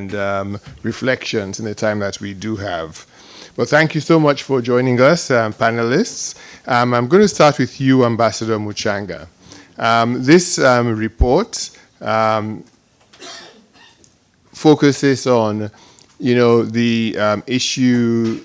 and reflections in the time that we do have. Well, thank you so much for joining us, panelists. I'm going to start with you, Ambassador Muchanga. This report focuses on, the issue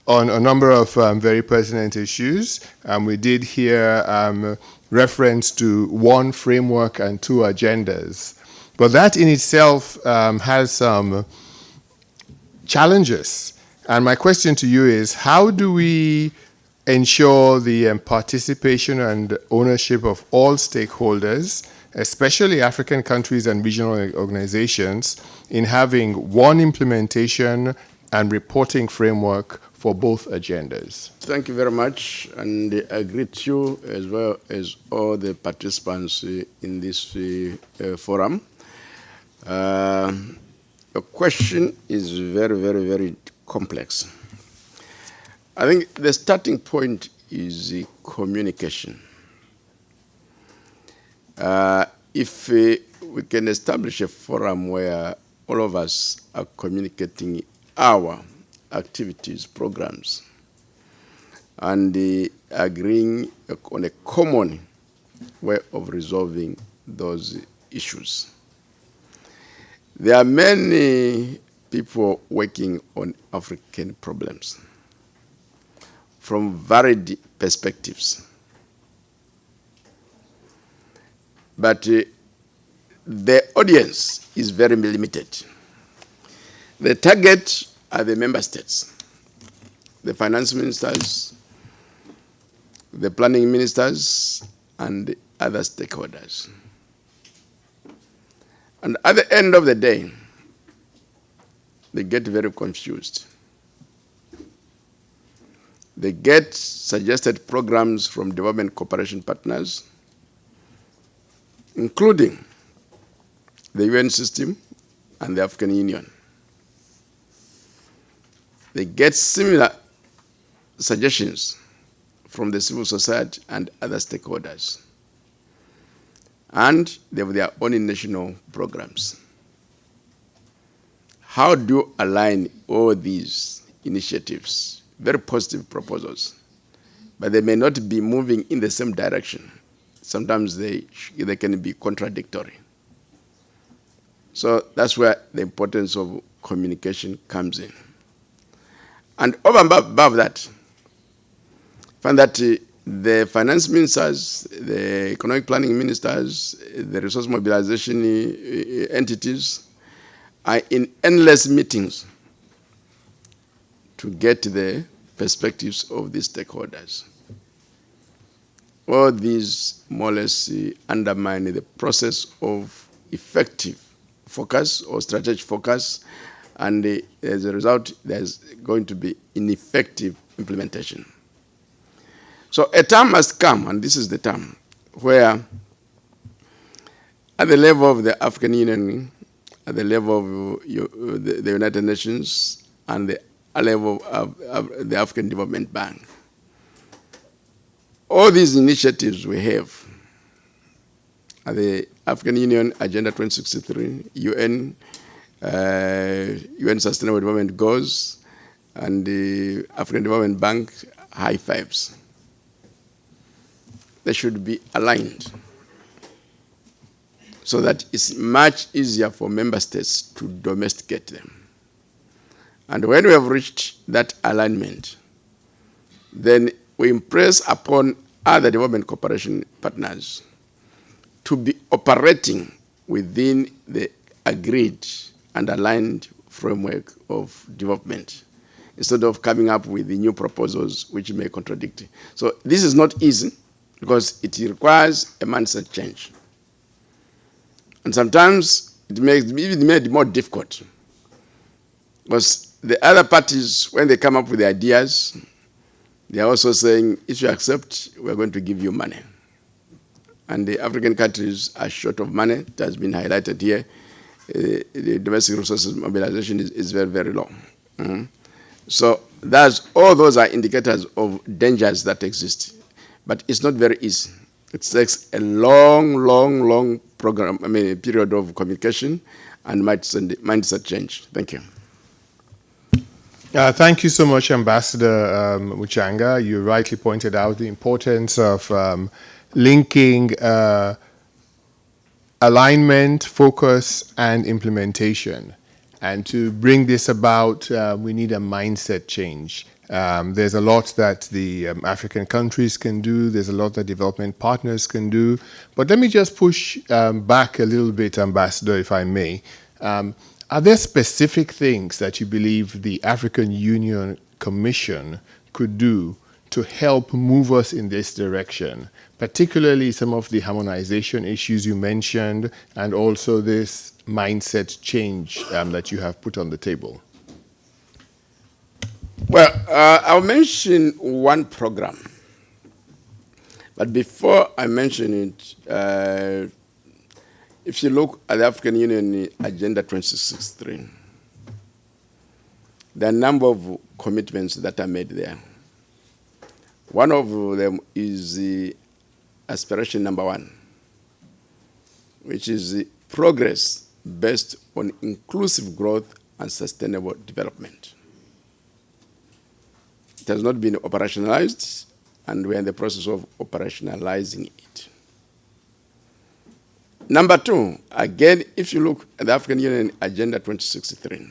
on a number of very pertinent issues. We did hear reference to one framework and two agendas. But that in itself has some challenges. And my question to you is, how do we ensure the participation and ownership of all stakeholders, especially African countries and regional organizations, in having one implementation and reporting framework for both agendas? Thank you very much, and I greet you as well as all the participants in this forum. Your question is very, very, very complex. I think the starting point is communication. If we can establish a forum where all of us are communicating our activities, programs, and agreeing on a common way of resolving those issues. There are many people working on African problems from varied perspectives. But the audience is very limited. The target are the member states, the finance ministers, the planning ministers, and other stakeholders. And at the end of the day, they get very confused. They get suggested programs from development cooperation partners, including the UN system and the African Union. They get similar suggestions from the civil society and other stakeholders. And they have their own national programs. How do you align all these initiatives, very positive proposals, but they may not be moving in the same direction? Sometimes they can be contradictory. So that's where the importance of communication comes in. And over and above that, find that the finance ministers, the economic planning ministers, the resource mobilization entities are in endless meetings to get the perspectives of these stakeholders. All these more or less undermine the process of effective focus or strategic focus, and as a result, there's going to be ineffective implementation. So a time must come, and this is the time, where at the level of the African Union, at the level of the United Nations, and the level of the African Development Bank, all these initiatives we have at the African Union Agenda 2063, UN Sustainable Development Goals, and the African Development Bank high fives. They should be aligned so that it's much easier for member states to domesticate them. And when we have reached that alignment, then we impress upon other development cooperation partners to be operating within the agreed and aligned framework of development, instead of coming up with the new proposals which may contradict. So this is not easy, because it requires a mindset change. And sometimes it makes it made more difficult, because the other parties, when they come up with the ideas, they are also saying, if you accept, we're going to give you money. And the African countries are short of money. It has been highlighted here. The domestic resources mobilization is very, very low. So all those are indicators of dangers that exist. But it's not very easy. It takes a long program, period of communication and mindset change. Thank you. Thank you so much, Ambassador Muchanga. You rightly pointed out the importance of linking alignment, focus, and implementation. And to bring this about, we need a mindset change. There's a lot that the African countries can do. There's a lot that development partners can do. But let me just push back a little bit, Ambassador, if I may. Are there specific things that you believe the African Union Commission could do to help move us in this direction, particularly some of the harmonization issues you mentioned and also this mindset change that you have put on the table? Well, I'll mention one program. But before I mention it, if you look at the African Union Agenda 2063, there are a number of commitments that are made there. One of them is the aspiration number 1, which is progress based on inclusive growth and sustainable development. It has not been operationalized, and we're in the process of operationalizing it. Number 2, again, if you look at the African Union Agenda 2063,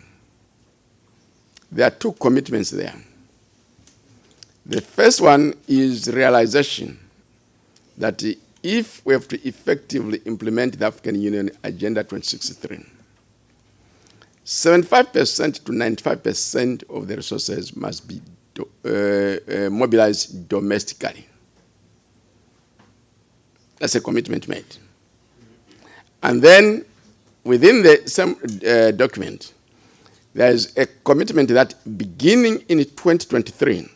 there are 2 commitments there. The first one is realization that if we have to effectively implement the African Union Agenda 2063, 75% to 95% of the resources must be mobilized domestically. That's a commitment made. And then within the same document, there is a commitment that beginning in 2023,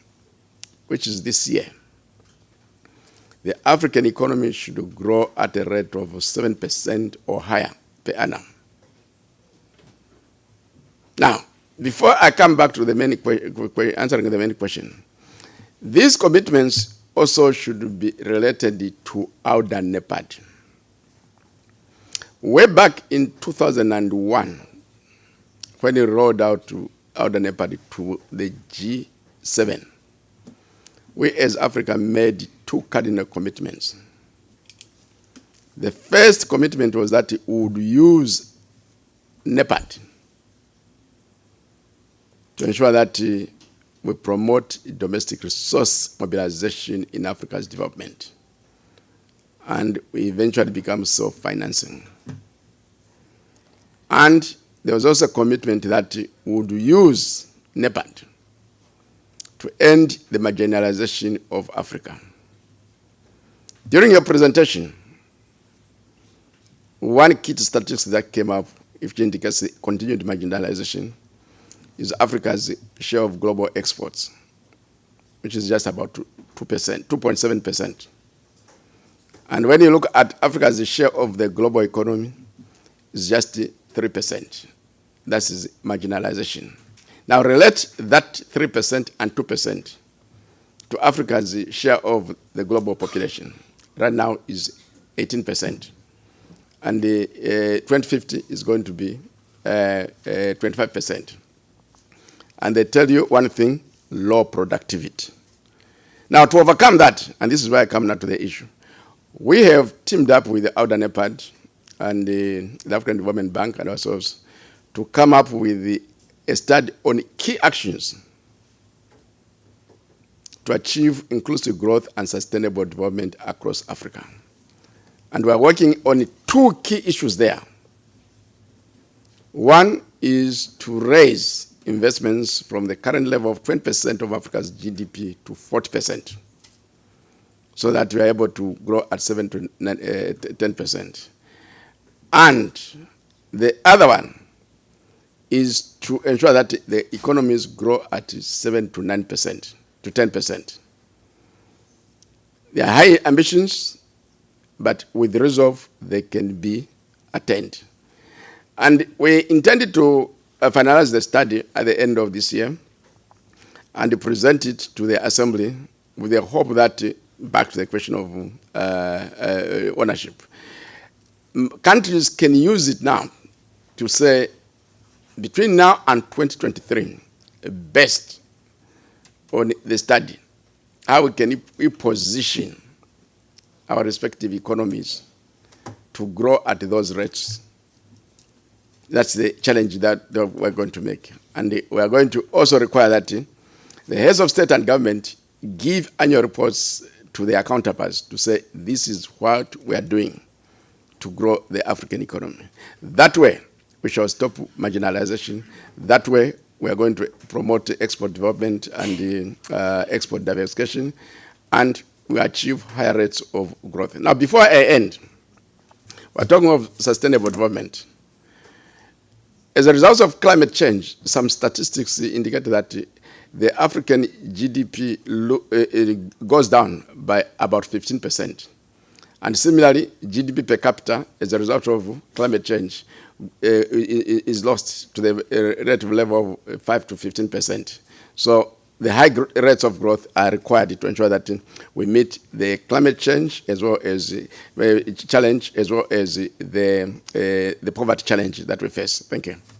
which is this year, the African economy should grow at a rate of 7% or higher per annum. Now, before I come back to the main answering the main question, these commitments also should be related to AUDA NEPAD. Way back in 2001, when we rolled out to AUDA NEPAD to the G7, we as Africa made 2 cardinal commitments. The first commitment was that we would use NEPAD to ensure that we promote domestic resource mobilization in Africa's development. And we eventually become self-financing. And there was also a commitment that we would use NEPAD to end the marginalization of Africa. During your presentation, one key statistics that came up, if indicates continued marginalization, is Africa's share of global exports, which is just about 2%, 2.7%. And when you look at Africa's share of the global economy, it's just 3%. That is marginalization. Now relate that 3% and 2% to Africa's share of the global population. Right now is 18%. And 2050 is going to be 25%. And they tell you one thing, low productivity. Now to overcome that, and this is why I come now to the issue, we have teamed up with the AUDA NEPAD and the African Development Bank and ourselves to come up with a study on key actions to achieve inclusive growth and sustainable development across Africa. And we are working on 2 key issues there. One is to raise investments from the current level of 20% of Africa's GDP to 40%, so that we are able to grow at 7 to 10%. And the other one is to ensure that the economies grow at 7 to 9% to 10%. They are high ambitions, but with resolve, they can be attained. And we intended to finalize the study at the end of this year and present it to the Assembly with the hope that, back to the question of ownership, countries can use it now to say between now and 2023, based on the study, how can we position our respective economies to grow at those rates. That's the challenge that we're going to make. And we are going to also require that the heads of state and government give annual reports to their counterparts to say, this is what we are doing to grow the African economy. That way, we shall stop marginalization. That way, we are going to promote export development and export diversification, and we achieve higher rates of growth. Now, before I end, we're talking of sustainable development. As a result of climate change, some statistics indicate that the African GDP goes down by about 15%. And similarly, GDP per capita, as a result of climate change, is lost to the relative level of 5 to 15%. So the high rates of growth are required to ensure that we meet the climate change as well as challenge, as well as the poverty challenge that we face. Thank you.